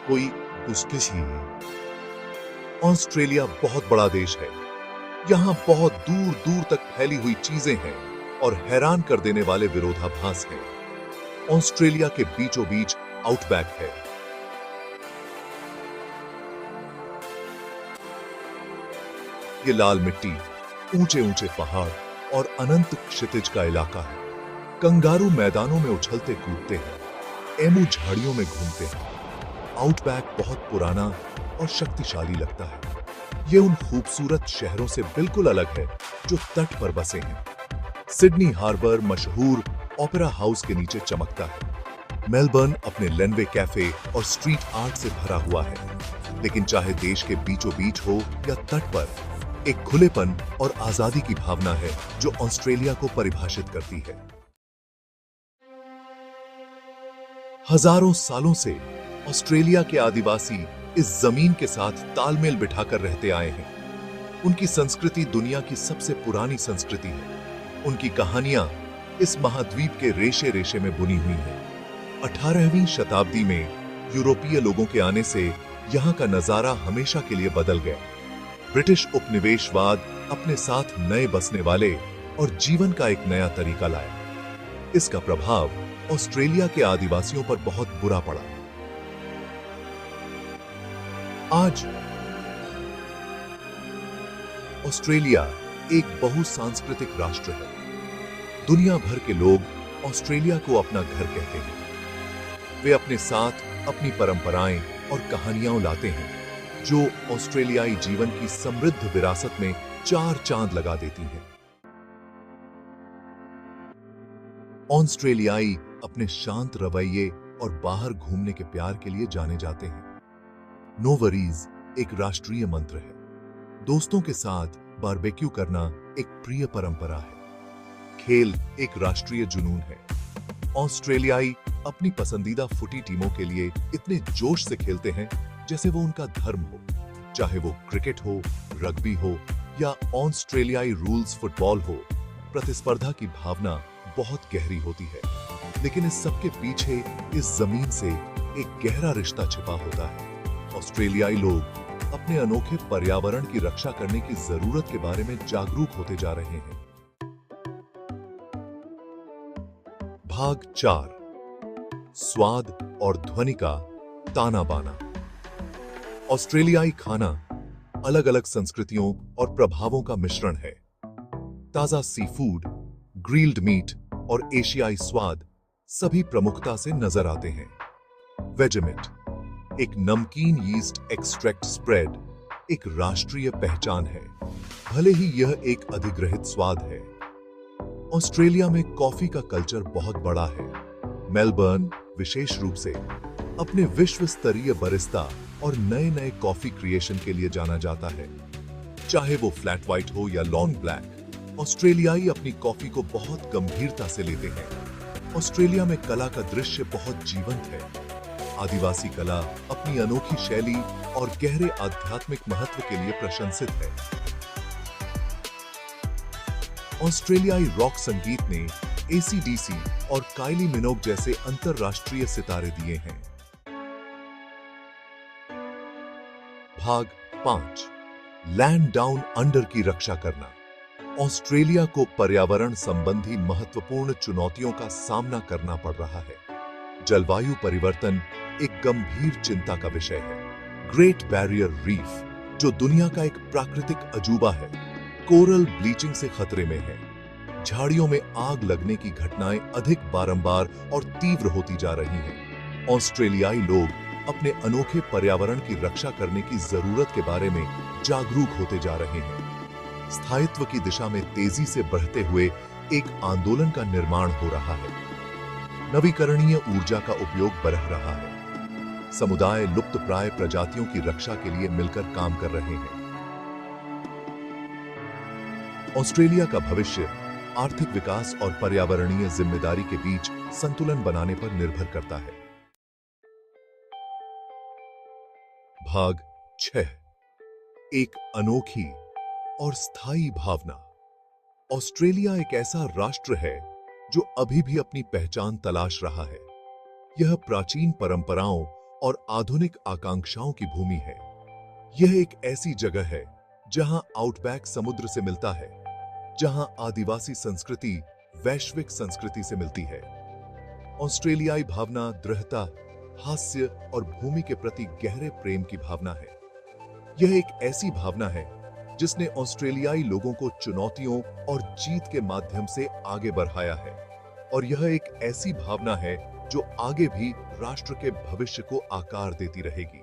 कोई पूछताछ ही नहीं। ऑस्ट्रेलिया बहुत बड़ा देश है। यहाँ बहुत दूर दूर तक फैली हुई चीजें हैं और हैरान कर देने वाले विरोधाभास हैं। ऑस्ट्रेलिया के बीचों बीच आउटबैक है। ये लाल मिट्टी, ऊंचे ऊंचे पहाड़ और अनंत क्षितिज का इलाका है। कंगारू मैदानों में उछलते कूदते हैं, एमू झाड़ियों में घूमते हैं। आउटबैक बहुत पुराना और शक्तिशाली लगता है। ये उन खूबसूरत शहरों से बिल्कुल अलग है जो तट पर बसे हैं। सिडनी हार्बर मशहूर ओपेरा हाउस के नीचे चमकता है। मेलबर्न अपने लेनवे कैफे और स्ट्रीट आर्ट से भरा हुआ है। लेकिन चाहे देश के बीचों बीच हो या तट पर, एक खुलेपन और आजादी की भावना है जो ऑस्ट्रेलिया को परिभाषित करती है। हजारों सालों से ऑस्ट्रेलिया के आदिवासी इस जमीन के साथ तालमेल बिठाकर रहते आए हैं। उनकी संस्कृति दुनिया की सबसे पुरानी संस्कृति है। उनकी कहानियां इस महाद्वीप के रेशे रेशे में बुनी हुई हैं। 18वीं शताब्दी में यूरोपीय लोगों के आने से यहां का नजारा हमेशा के लिए बदल गया। ब्रिटिश उपनिवेशवाद अपने साथ नए बसने वाले और जीवन का एक नया तरीका लाया। इसका प्रभाव ऑस्ट्रेलिया के आदिवासियों पर बहुत बुरा पड़ा। आज ऑस्ट्रेलिया एक बहुसांस्कृतिक राष्ट्र है। दुनिया भर के लोग ऑस्ट्रेलिया को अपना घर कहते हैं। वे अपने साथ अपनी परंपराएं और कहानियां लाते हैं जो ऑस्ट्रेलियाई जीवन की समृद्ध विरासत में 4 चांद लगा देती हैं। ऑस्ट्रेलियाई अपने शांत रवैये और बाहर घूमने के प्यार के लिए जाने जाते हैं। नो वरीज एक राष्ट्रीय मंत्र है। दोस्तों के साथ बारबेक्यू करना एक प्रिय परंपरा है। खेल एक राष्ट्रीय जुनून है। ऑस्ट्रेलियाई अपनी पसंदीदा फुटी टीमों के लिए इतने जोश से खेलते हैं जैसे वो उनका धर्म हो। चाहे वो क्रिकेट हो, रग्बी हो या ऑस्ट्रेलियाई रूल्स फुटबॉल हो, प्रतिस्पर्धा की भावना बहुत गहरी होती है। लेकिन इस सबके पीछे इस जमीन से एक गहरा रिश्ता छिपा होता है। ऑस्ट्रेलियाई लोग अपने अनोखे पर्यावरण की रक्षा करने की जरूरत के बारे में जागरूक होते जा रहे हैं। भाग 4, स्वाद और ध्वनि का ताना बाना। ऑस्ट्रेलियाई खाना अलग अलग संस्कृतियों और प्रभावों का मिश्रण है। ताजा सी फूड, ग्रिल्ड मीट और एशियाई स्वाद सभी प्रमुखता से नजर आते हैं। वेजेमिट, एक नमकीन यीस्ट एक्सट्रैक्ट स्प्रेड, एक राष्ट्रीय पहचान है, भले ही यह एक अधिग्रहित स्वाद है। ऑस्ट्रेलिया में कॉफी का कल्चर बहुत बड़ा है। मेलबर्न विशेष रूप से अपने विश्व स्तरीय बरिस्ता और नए नए कॉफी क्रिएशन के लिए जाना जाता है। चाहे वो फ्लैट व्हाइट हो या लॉन्ग ब्लैक, ऑस्ट्रेलियाई अपनी कॉफी को बहुत गंभीरता से लेते हैं। ऑस्ट्रेलिया में कला का दृश्य बहुत जीवंत है। आदिवासी कला अपनी अनोखी शैली और गहरे आध्यात्मिक महत्व के लिए प्रशंसित है। ऑस्ट्रेलियाई रॉक संगीत ने AC/DC और काइली मिनोग जैसे अंतरराष्ट्रीय सितारे दिए हैं। भाग 5, लैंड डाउन अंडर की रक्षा करना। ऑस्ट्रेलिया को पर्यावरण संबंधी महत्वपूर्ण चुनौतियों का सामना करना पड़ रहा है। जलवायु परिवर्तन एक गंभीर चिंता का विषय है। ग्रेट बैरियर रीफ, जो दुनिया का एक प्राकृतिक अजूबा है, कोरल ब्लीचिंग से खतरे में है। झाड़ियों में आग लगने की घटनाएं अधिक बारंबार और तीव्र होती जा रही हैं। ऑस्ट्रेलियाई लोग अपने अनोखे पर्यावरण की रक्षा करने की जरूरत के बारे में जागरूक होते जा रहे हैं। स्थायित्व की दिशा में तेजी से बढ़ते हुए एक आंदोलन का निर्माण हो रहा है। नवीकरणीय ऊर्जा का उपयोग बढ़ रहा है। समुदाय लुप्तप्राय प्रजातियों की रक्षा के लिए मिलकर काम कर रहे हैं। ऑस्ट्रेलिया का भविष्य आर्थिक विकास और पर्यावरणीय जिम्मेदारी के बीच संतुलन बनाने पर निर्भर करता है। भाग 6, एक अनोखी और स्थायी भावना। ऑस्ट्रेलिया एक ऐसा राष्ट्र है जो अभी भी अपनी पहचान तलाश रहा है। यह प्राचीन परंपराओं और आधुनिक आकांक्षाओं की भूमि है। यह एक ऐसी जगह है जहां आउटबैक समुद्र से मिलता है, जहां आदिवासी संस्कृति वैश्विक संस्कृति से मिलती है। ऑस्ट्रेलियाई भावना दृढ़ता, हास्य और भूमि के प्रति गहरे प्रेम की भावना है। यह एक ऐसी भावना है जिसने ऑस्ट्रेलियाई लोगों को चुनौतियों और जीत के माध्यम से आगे बढ़ाया है, और यह एक ऐसी भावना है जो आगे भी राष्ट्र के भविष्य को आकार देती रहेगी।